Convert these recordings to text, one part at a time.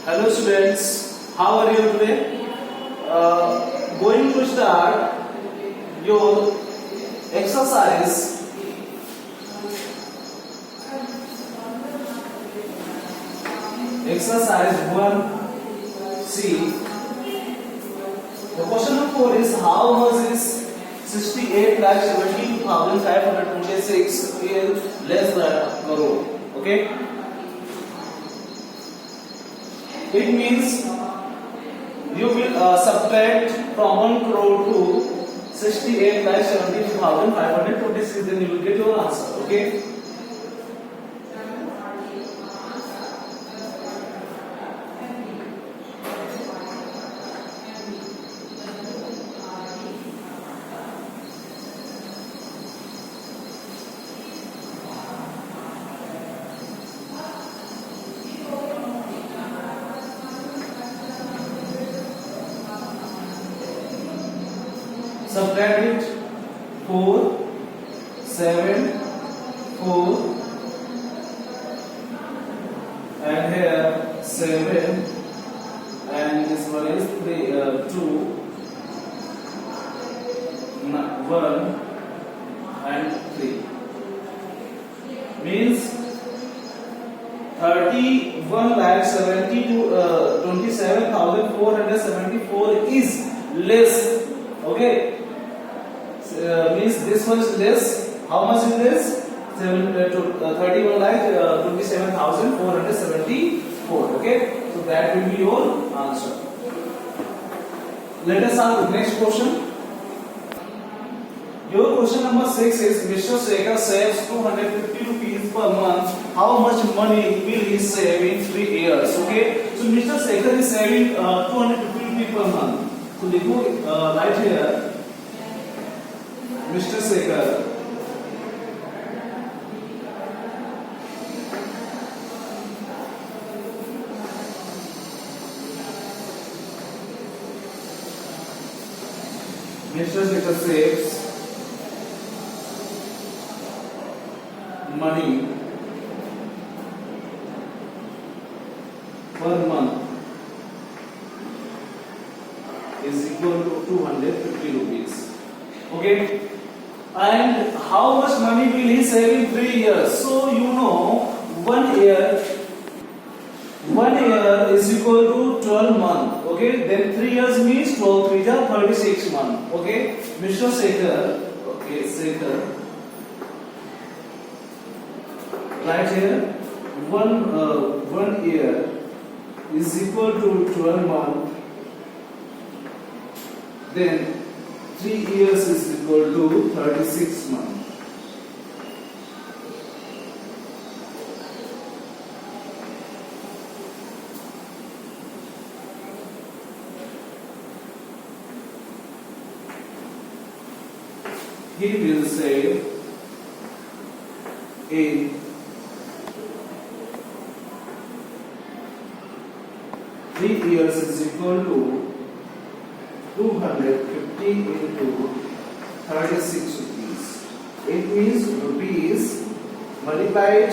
Hello students, how are you today? Going to start your exercise. Exercise 1C. The question number 4 is how much is 68,72,526 is less than crore. Okay? It means you will subtract from 1 crore to 68,72,526, then you will get your answer. Okay? Subtract it 4, 7, 4, and here 7, and this one is 3, 2, 1, and 3. Means 31,27,474 is less. Okay. Means this one is less. How much is this? 31,27,474. Okay, so that will be your answer. Let us ask the next question. Your question number 6 is Mr. Sekhar saves 250 rupees per month. How much money will he save in 3 years? Okay, so Mr. Sekhar is saving 250 rupees per month. So देखो right here Mr. Sekhar saves money per month is equal to 250 rupees. Okay, and how much money will he save in 3 years? So you know 1 year is equal to 12 months. Okay, then 3 years means 12 3 are 36 months. Okay, Mr. Sekhar, okay, Sekhar, right here 1 year is equal to 12 months. Then 3 years is equal to 36 months. He will save in 3 years is equal to 250 into 36 rupees. It means rupees multiplied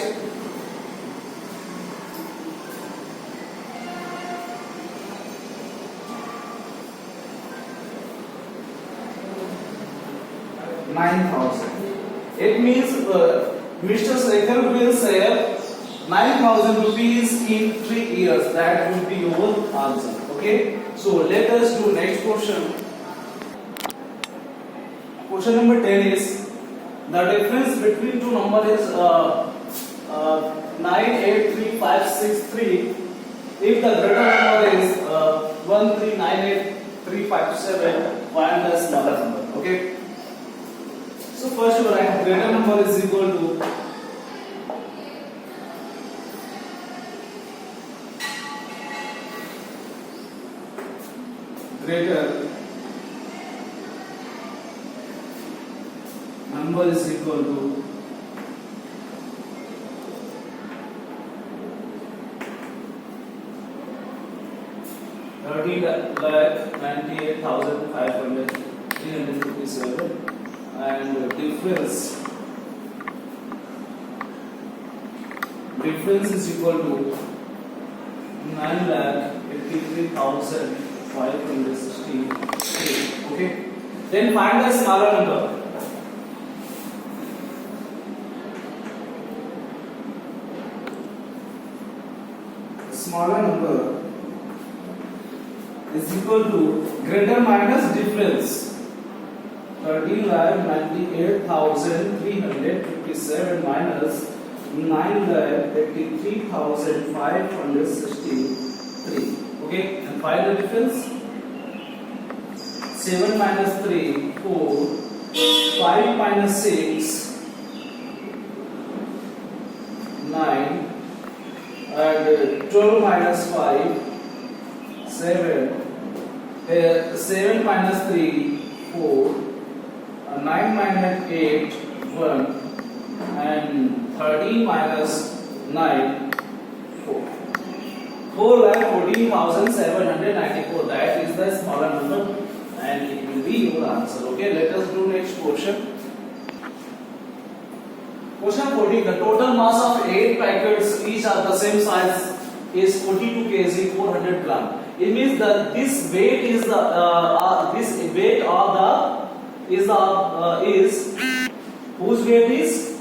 $9,000. It means Mr. Sekhar will save 9,000 rupees in 3 years. That will be your answer. Okay. So let us do next question. Question number 10 is the difference between two numbers is 983563. If the greater number is 1398357, find the smaller number. Okay. So first you write greater number is equal to greater number is equal to 30,98,500,357 and difference is equal to 9,83,563. Okay. Then find the smaller number. Smaller number is equal to greater minus difference. 13,98,357 minus 9,83,563. Okay, and find the difference. 7 minus 3, 4. 5 minus 6, 9. And 12 minus 5, 7. 7 minus 3, 4. 9 minus 8, 1. And 13 minus 9, 4. 4,14,794. That is the smaller number, and it will be your answer. Okay, let us do next question. Question 14. The total mass of 8 packets, each are the same size, is 42 kg, 400 gram. It means that this weight is the this weight of the is whose weight is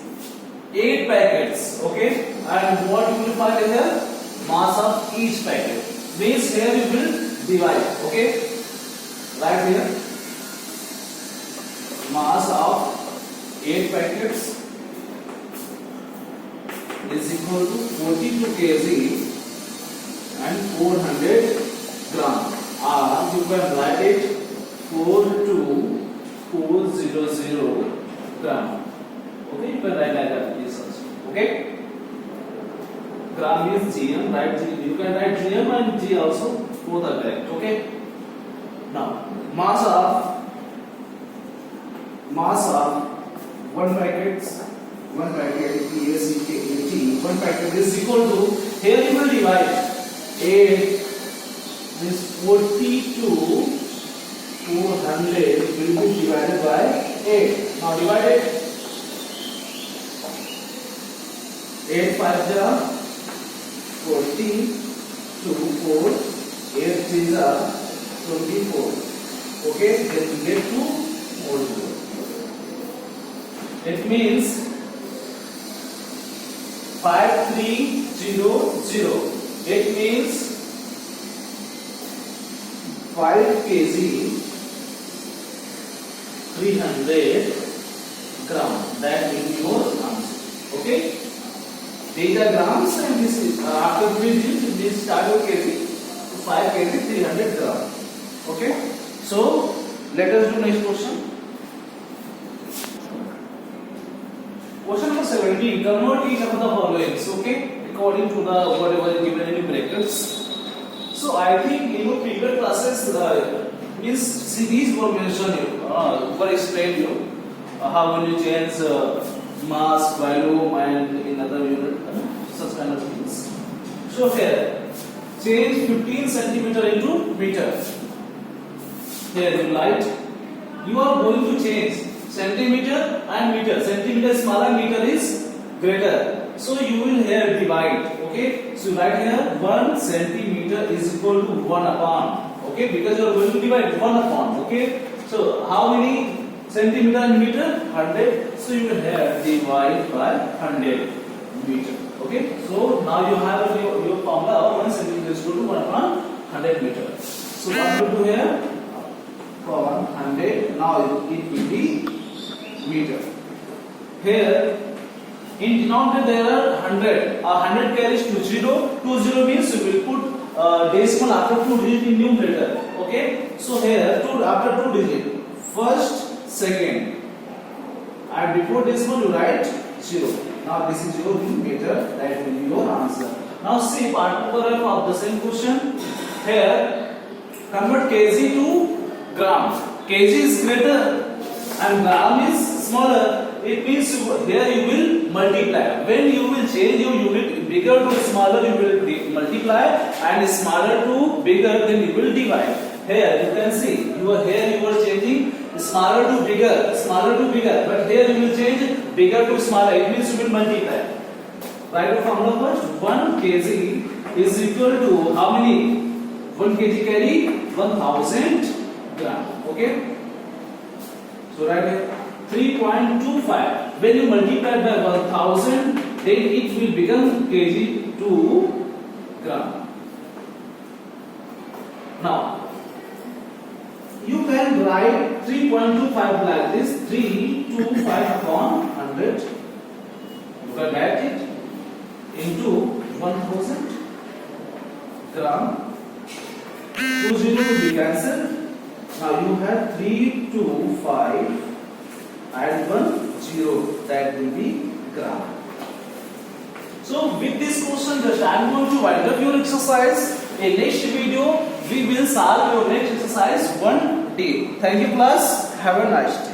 8 packets. Okay, and what you will find here? Mass of each packet. Means here you will divide. Okay, right here. Mass of 8 packets is equal to 42 kg and 400 gram. You can write it 42400 gram. Okay, you can write like that. This also. Okay. Gram is GM. Write G. You can write GM and G also. Both are correct. Okay. Now mass of one packet PACKAT, one packet is equal to, here you will divide 8 is 42 400 will be divided by 8. Now divide it. 8 5 ja 40 2 4 8 3 ja 24. Okay, then we get 2 more 0. It means 5300. It means 5 kg 300 gram. That will be your answer. Okay. These are grams and this is after we use this start of kg. 5 kg 300 gram. Okay. So let us do next question. Question number 17. Convert each of the following. Okay, according to the whatever given in brackets. So I think in your previous classes, means series were mentioned were explained you how will you change mass, volume, and in other unit such kind of things. So here change 15 centimeter into meter. Here in light you are going to change centimeter and meter. Centimeter is smaller, meter is greater. So you will here divide. Okay, so right here 1 centimeter is equal to 1 upon. Okay, because you are going to divide 1 upon. Okay, so how many centimeter and meter? 100. So you will here divide by 100 meter. Okay, so now you have your formula of 1 centimeter is equal to 1 upon 100 meter. So what we do here? For 100, now it will be meter. Here in denominator there are 100. 100 carries to 0. 20 means you will put decimal after 2 digit in numerator. Okay, so here after 2 digit, first, second, and before decimal you write 0. Now this is your meter. That will be your answer. Now see part of the same question. Here convert kg to gram. Kg is greater and gram is smaller. It means here you will multiply. When you will change your unit bigger to smaller, you will multiply, and smaller to bigger, then you will divide. Here you can see you are changing smaller to bigger, but here you will change bigger to smaller. It means you will multiply. Write the formula first. 1 kg is equal to how many? 1 kg carry 1000 gram. Okay, so write here 3.25. When you multiply by 1000, then it will become kg to gram. Now you can write 3.25 like this, 325 upon 100. You can write it into 1000 gram. 20 will be cancelled. Now you have 325 and 1 0, that will be gram. So with this question, just I am going to wind up your exercise. In next video, we will solve your next exercise 1D. Thank you class. Have a nice day.